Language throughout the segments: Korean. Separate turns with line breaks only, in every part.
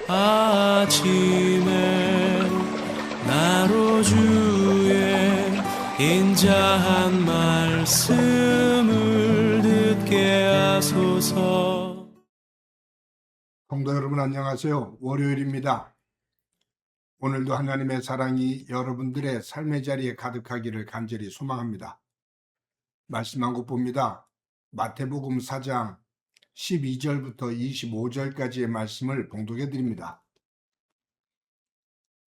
아침에 나로 주의 인자한 말씀을 듣게 하소서.
성도 여러분 안녕하세요. 월요일입니다. 오늘도 하나님의 사랑이 여러분들의 삶의 자리에 가득하기를 간절히 소망합니다. 말씀 한 곳 봅니다. 마태복음 4장 12절부터 25절까지의 말씀을 봉독해 드립니다.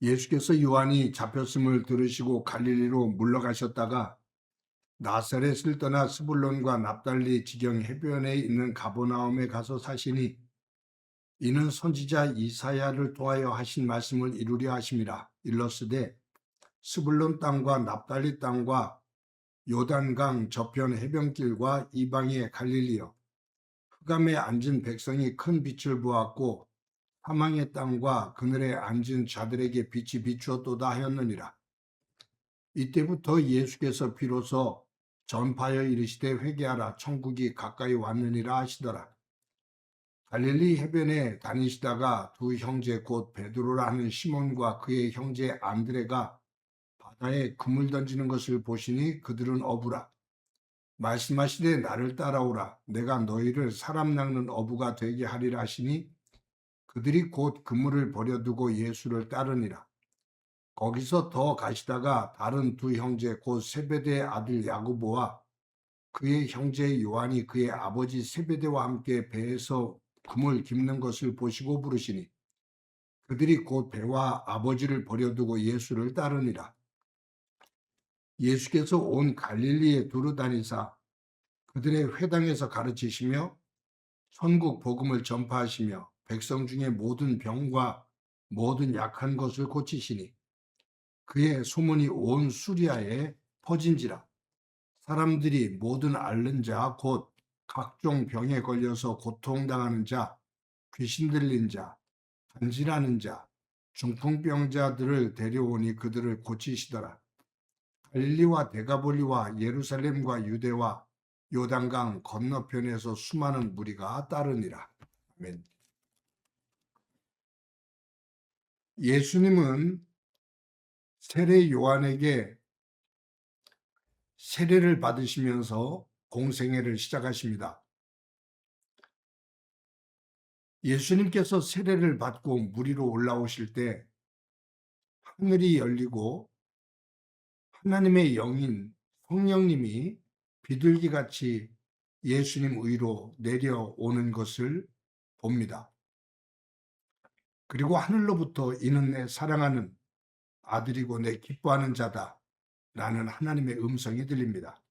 예수께서 요한이 잡혔음을 들으시고 갈릴리로 물러가셨다가 나사렛을 떠나 스불론과 납달리 지경 해변에 있는 가버나움에 가서 사시니 이는 선지자 이사야를 통하여 하신 말씀을 이루려 하심이라. 일러스되 스불론 땅과 납달리 땅과 요단강 저편 해변길과 이방의 갈릴리여, 흑암에 앉은 백성이 큰 빛을 보았고 사망의 땅과 그늘에 앉은 자들에게 빛이 비추었도다 하였느니라. 이때부터 예수께서 비로소 전파하여 이르시되 회개하라, 천국이 가까이 왔느니라 하시더라. 갈릴리 해변에 다니시다가 두 형제 곧 베드로라 하는 시몬과 그의 형제 안드레가 바다에 그물 던지는 것을 보시니 그들은 어부라. 말씀하시되 나를 따라오라. 내가 너희를 사람 낚는 어부가 되게 하리라 하시니 그들이 곧 그물을 버려두고 예수를 따르니라. 거기서 더 가시다가 다른 두 형제 곧 세베대의 아들 야고보와 그의 형제 요한이 그의 아버지 세베대와 함께 배에서 그물 깁는 것을 보시고 부르시니 그들이 곧 배와 아버지를 버려두고 예수를 따르니라. 예수께서 온 갈릴리에 두루 다니사 그들의 회당에서 가르치시며 천국 복음을 전파하시며 백성 중에 모든 병과 모든 약한 것을 고치시니 그의 소문이 온 수리아에 퍼진지라. 사람들이 모든 앓는 자 곧 각종 병에 걸려서 고통당하는 자, 귀신 들린 자, 간질하는 자, 중풍병자들을 데려오니 그들을 고치시더라. 갈릴리와 데가볼리와 예루살렘과 유대와 요단강 건너편에서 수많은 무리가 따르니라. 아멘. 예수님은 세례 요한에게 세례를 받으시면서 공생애를 시작하십니다. 예수님께서 세례를 받고 물 위로 올라오실 때 하늘이 열리고 하나님의 영인 성령님이 비둘기같이 예수님 위로 내려오는 것을 봅니다. 그리고 하늘로부터 이는 내 사랑하는 아들이고 내 기뻐하는 자다 라는 하나님의 음성이 들립니다.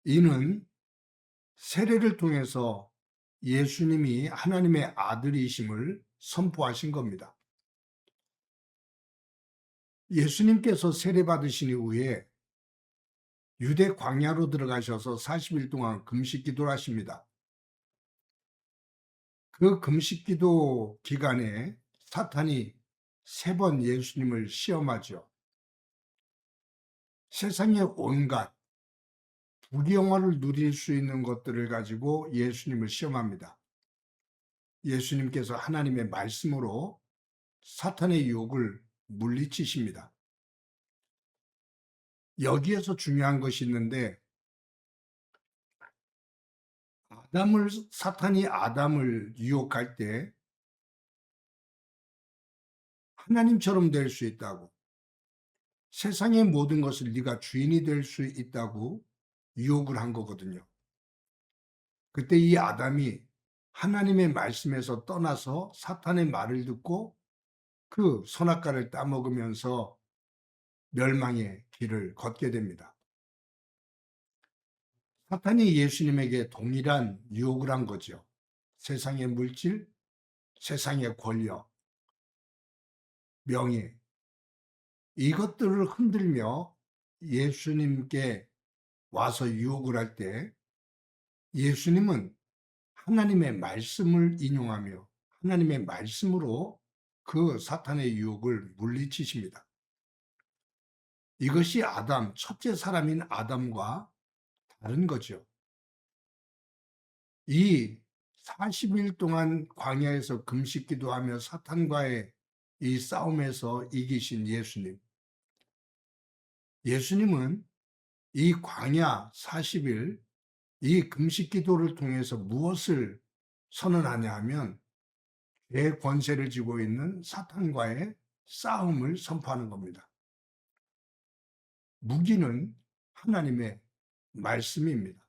이는 세례를 통해서 예수님이 하나님의 아들이심을 선포하신 겁니다. 예수님께서 세례 받으신 이후에 유대 광야로 들어가셔서 40일 동안 금식 기도를 하십니다. 그 금식 기도 기간에 사탄이 3번 예수님을 시험하죠. 세상의 온갖 부귀영화를 누릴 수 있는 것들을 가지고 예수님을 시험합니다. 예수님께서 하나님의 말씀으로 사탄의 유혹을 물리치십니다. 여기에서 중요한 것이 있는데 사탄이 아담을 유혹할 때 하나님처럼 될 수 있다고, 세상의 모든 것을 네가 주인이 될 수 있다고 유혹을 한 거거든요. 그때 이 아담이 하나님의 말씀에서 떠나서 사탄의 말을 듣고 그 선악과를 따먹으면서 멸망의 길을 걷게 됩니다. 사탄이 예수님에게 동일한 유혹을 한 거죠. 세상의 물질, 세상의 권력, 명예, 이것들을 흔들며 예수님께 와서 유혹을 할 때 예수님은 하나님의 말씀을 인용하며 하나님의 말씀으로 그 사탄의 유혹을 물리치십니다. 이것이 첫째 사람인 아담과 다른 거죠. 이 40일 동안 광야에서 금식 기도하며 사탄과의 이 싸움에서 이기신 예수님. 예수님은 이 광야 40일 이 금식 기도를 통해서 무엇을 선언하냐 하면 죄의 권세를 쥐고 있는 사탄과의 싸움을 선포하는 겁니다. 무기는 하나님의 말씀입니다.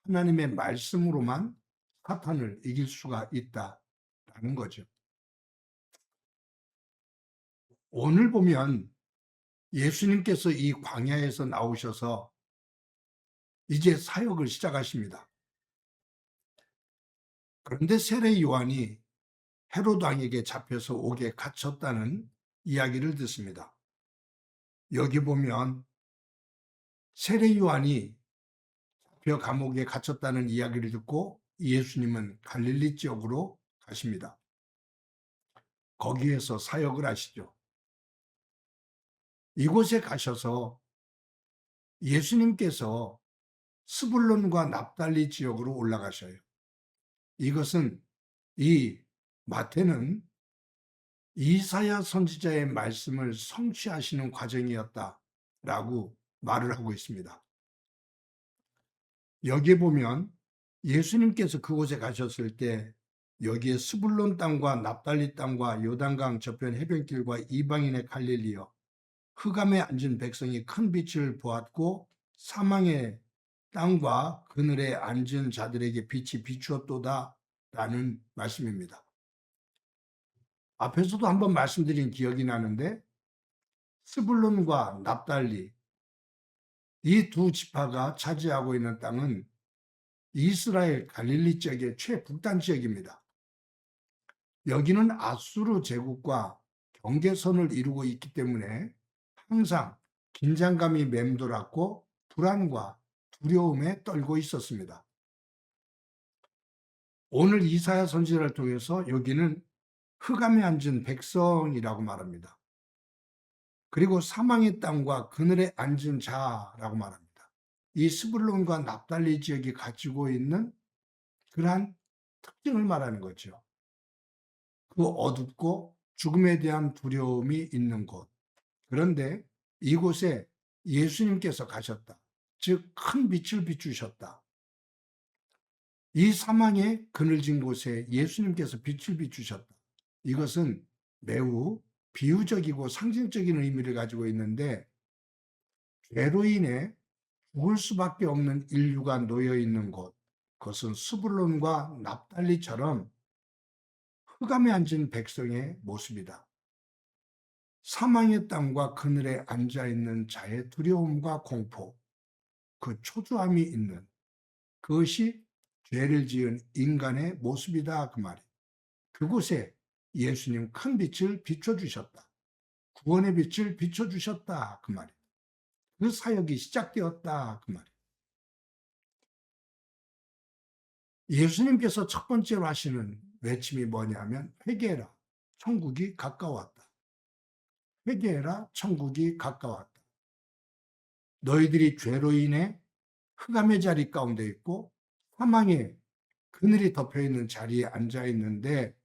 하나님의 말씀으로만 사탄을 이길 수가 있다라는 거죠. 오늘 보면 예수님께서 이 광야에서 나오셔서 이제 사역을 시작하십니다. 그런데 세례 요한이 헤롯 왕에게 잡혀서 옥에 갇혔다는 이야기를 듣습니다. 여기 보면 세례 요한이 잡혀 감옥에 갇혔다는 이야기를 듣고 예수님은 갈릴리 지역으로 가십니다. 거기에서 사역을 하시죠. 이곳에 가셔서 예수님께서 스불론과 납달리 지역으로 올라가셔요. 이것은 이 마태는 이사야 선지자의 말씀을 성취하시는 과정이었다라고 말을 하고 있습니다. 여기에 보면 예수님께서 그곳에 가셨을 때 여기에 스불론 땅과 납달리 땅과 요단강 저편 해변길과 이방인의 갈릴리여 흑암에 앉은 백성이 큰 빛을 보았고 사망의 땅과 그늘에 앉은 자들에게 빛이 비추었도다 라는 말씀입니다. 앞에서도 한번 말씀드린 기억이 나는데 스불론과 납달리 이 두 지파가 차지하고 있는 땅은 이스라엘 갈릴리 지역의 최북단 지역입니다. 여기는 아수르 제국과 경계선을 이루고 있기 때문에 항상 긴장감이 맴돌았고 불안과 두려움에 떨고 있었습니다. 오늘 이사야 선지자를 통해서 여기는 흑암에 앉은 백성이라고 말합니다. 그리고 사망의 땅과 그늘에 앉은 자라고 말합니다. 이 스불론과 납달리 지역이 가지고 있는 그러한 특징을 말하는 거죠. 그 어둡고 죽음에 대한 두려움이 있는 곳. 그런데 이곳에 예수님께서 가셨다. 즉 큰 빛을 비추셨다. 이 사망의 그늘진 곳에 예수님께서 빛을 비추셨다. 이것은 매우 비유적이고 상징적인 의미를 가지고 있는데 죄로 인해 죽을 수밖에 없는 인류가 놓여 있는 곳, 그것은 스불론과 납달리처럼 흑암에 앉은 백성의 모습이다. 사망의 땅과 그늘에 앉아 있는 자의 두려움과 공포, 그 초조함이 있는 그것이 죄를 지은 인간의 모습이다 그 말이에요. 그곳에 예수님 큰 빛을 비춰주셨다. 구원의 빛을 비춰주셨다 그 말이에요. 그 사역이 시작되었다 그 말이에요. 예수님께서 첫 번째로 하시는 외침이 뭐냐면 회개해라, 천국이 가까웠다. 회개해라, 천국이 가까웠다. 너희들이 죄로 인해 흑암의 자리 가운데 있고 사망의 그늘이 덮여있는 자리에 앉아 있는데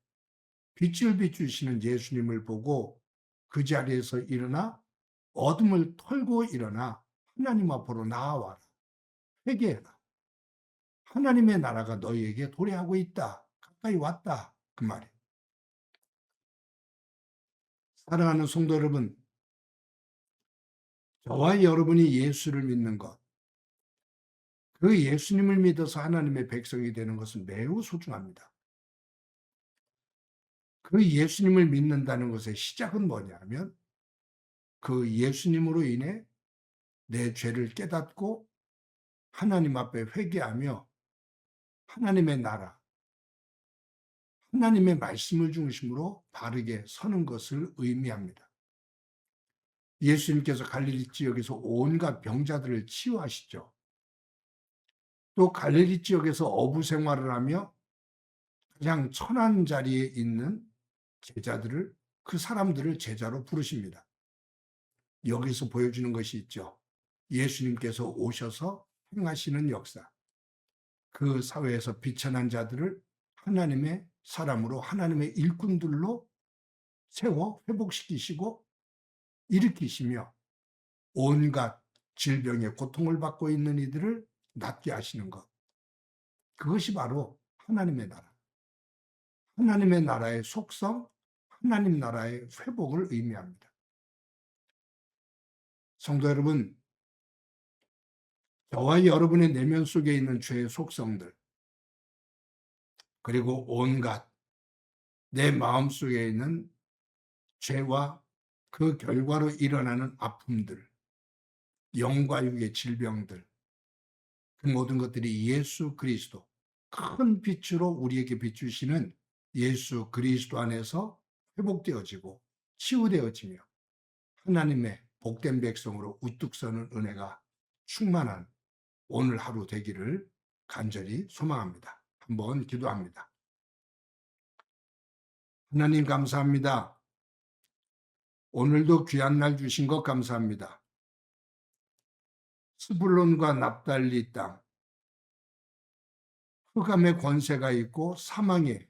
빛을 비추시는 예수님을 보고 그 자리에서 일어나 어둠을 털고 일어나 하나님 앞으로 나아와라. 회개해라. 하나님의 나라가 너희에게 도래하고 있다. 가까이 왔다. 그 말이에요. 사랑하는 성도 여러분, 저와 여러분이 예수를 믿는 것, 그 예수님을 믿어서 하나님의 백성이 되는 것은 매우 소중합니다. 그 예수님을 믿는다는 것의 시작은 뭐냐면 그 예수님으로 인해 내 죄를 깨닫고 하나님 앞에 회개하며 하나님의 나라, 하나님의 말씀을 중심으로 바르게 서는 것을 의미합니다. 예수님께서 갈릴리 지역에서 온갖 병자들을 치유하시죠. 또 갈릴리 지역에서 어부 생활을 하며 가장 천한 자리에 있는 제자들을, 그 사람들을 제자로 부르십니다. 여기서 보여주는 것이 있죠. 예수님께서 오셔서 행하시는 역사. 그 사회에서 비천한 자들을 하나님의 사람으로 하나님의 일꾼들로 세워 회복시키시고 일으키시며 온갖 질병의 고통을 받고 있는 이들을 낫게 하시는 것. 그것이 바로 하나님의 나라. 하나님의 나라의 속성, 하나님 나라의 회복을 의미합니다. 성도 여러분, 저와 여러분의 내면 속에 있는 죄의 속성들, 그리고 온갖 내 마음 속에 있는 죄와 그 결과로 일어나는 아픔들, 영과 육의 질병들, 그 모든 것들이 예수 그리스도, 큰 빛으로 우리에게 비추시는 예수 그리스도 안에서 회복되어지고 치유되어지며 하나님의 복된 백성으로 우뚝 서는 은혜가 충만한 오늘 하루 되기를 간절히 소망합니다. 한번 기도합니다. 하나님 감사합니다. 오늘도 귀한 날 주신 것 감사합니다. 스불론과 납달리 땅, 흑암의 권세가 있고 사망의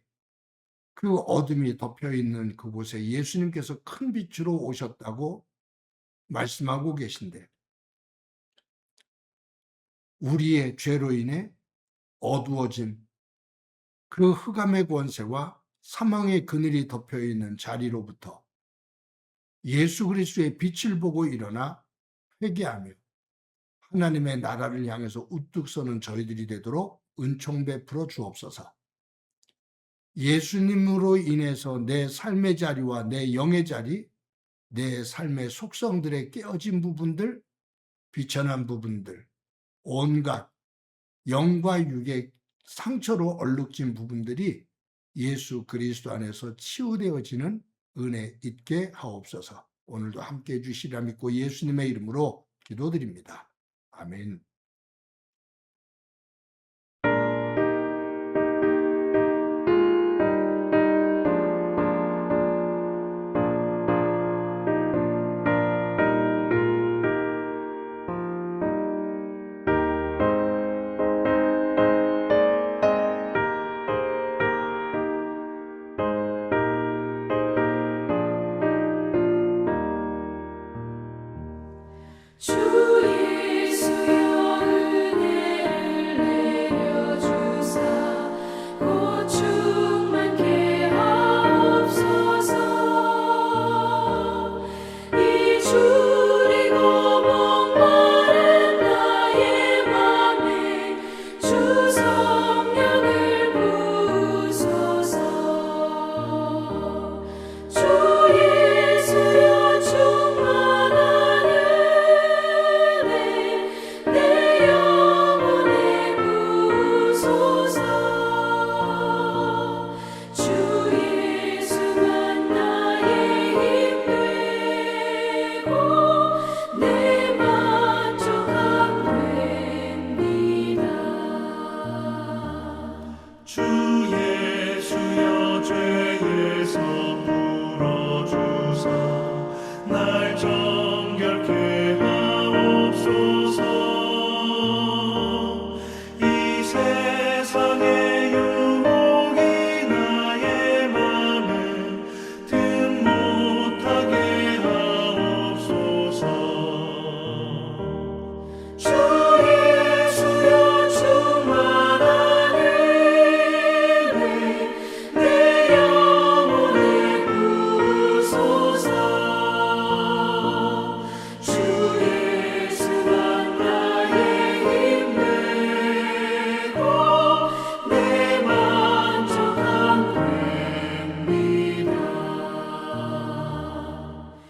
그 어둠이 덮여 있는 그곳에 예수님께서 큰 빛으로 오셨다고 말씀하고 계신데, 우리의 죄로 인해 어두워진 그 흑암의 권세와 사망의 그늘이 덮여 있는 자리로부터 예수 그리스도의 빛을 보고 일어나 회개하며 하나님의 나라를 향해서 우뚝 서는 저희들이 되도록 은총 베풀어 주옵소서. 예수님으로 인해서 내 삶의 자리와 내 영의 자리, 내 삶의 속성들의 깨어진 부분들, 비천한 부분들, 온갖 영과 육의 상처로 얼룩진 부분들이 예수 그리스도 안에서 치유되어지는 은혜 있게 하옵소서. 오늘도 함께 해주시리라 믿고 예수님의 이름으로 기도드립니다. 아멘.
주 예수여 은혜를 내려주사 고충 많게 하옵소서. 이 줄이고 목마른 나의 맘에 주 성령을 부으소서. 주 예수여 충만한 내 영혼에 부으소서. 주 예수만 나의 힘 되고 내 만족함 됩니다.
주 예수여 죄에서 풀어주사 날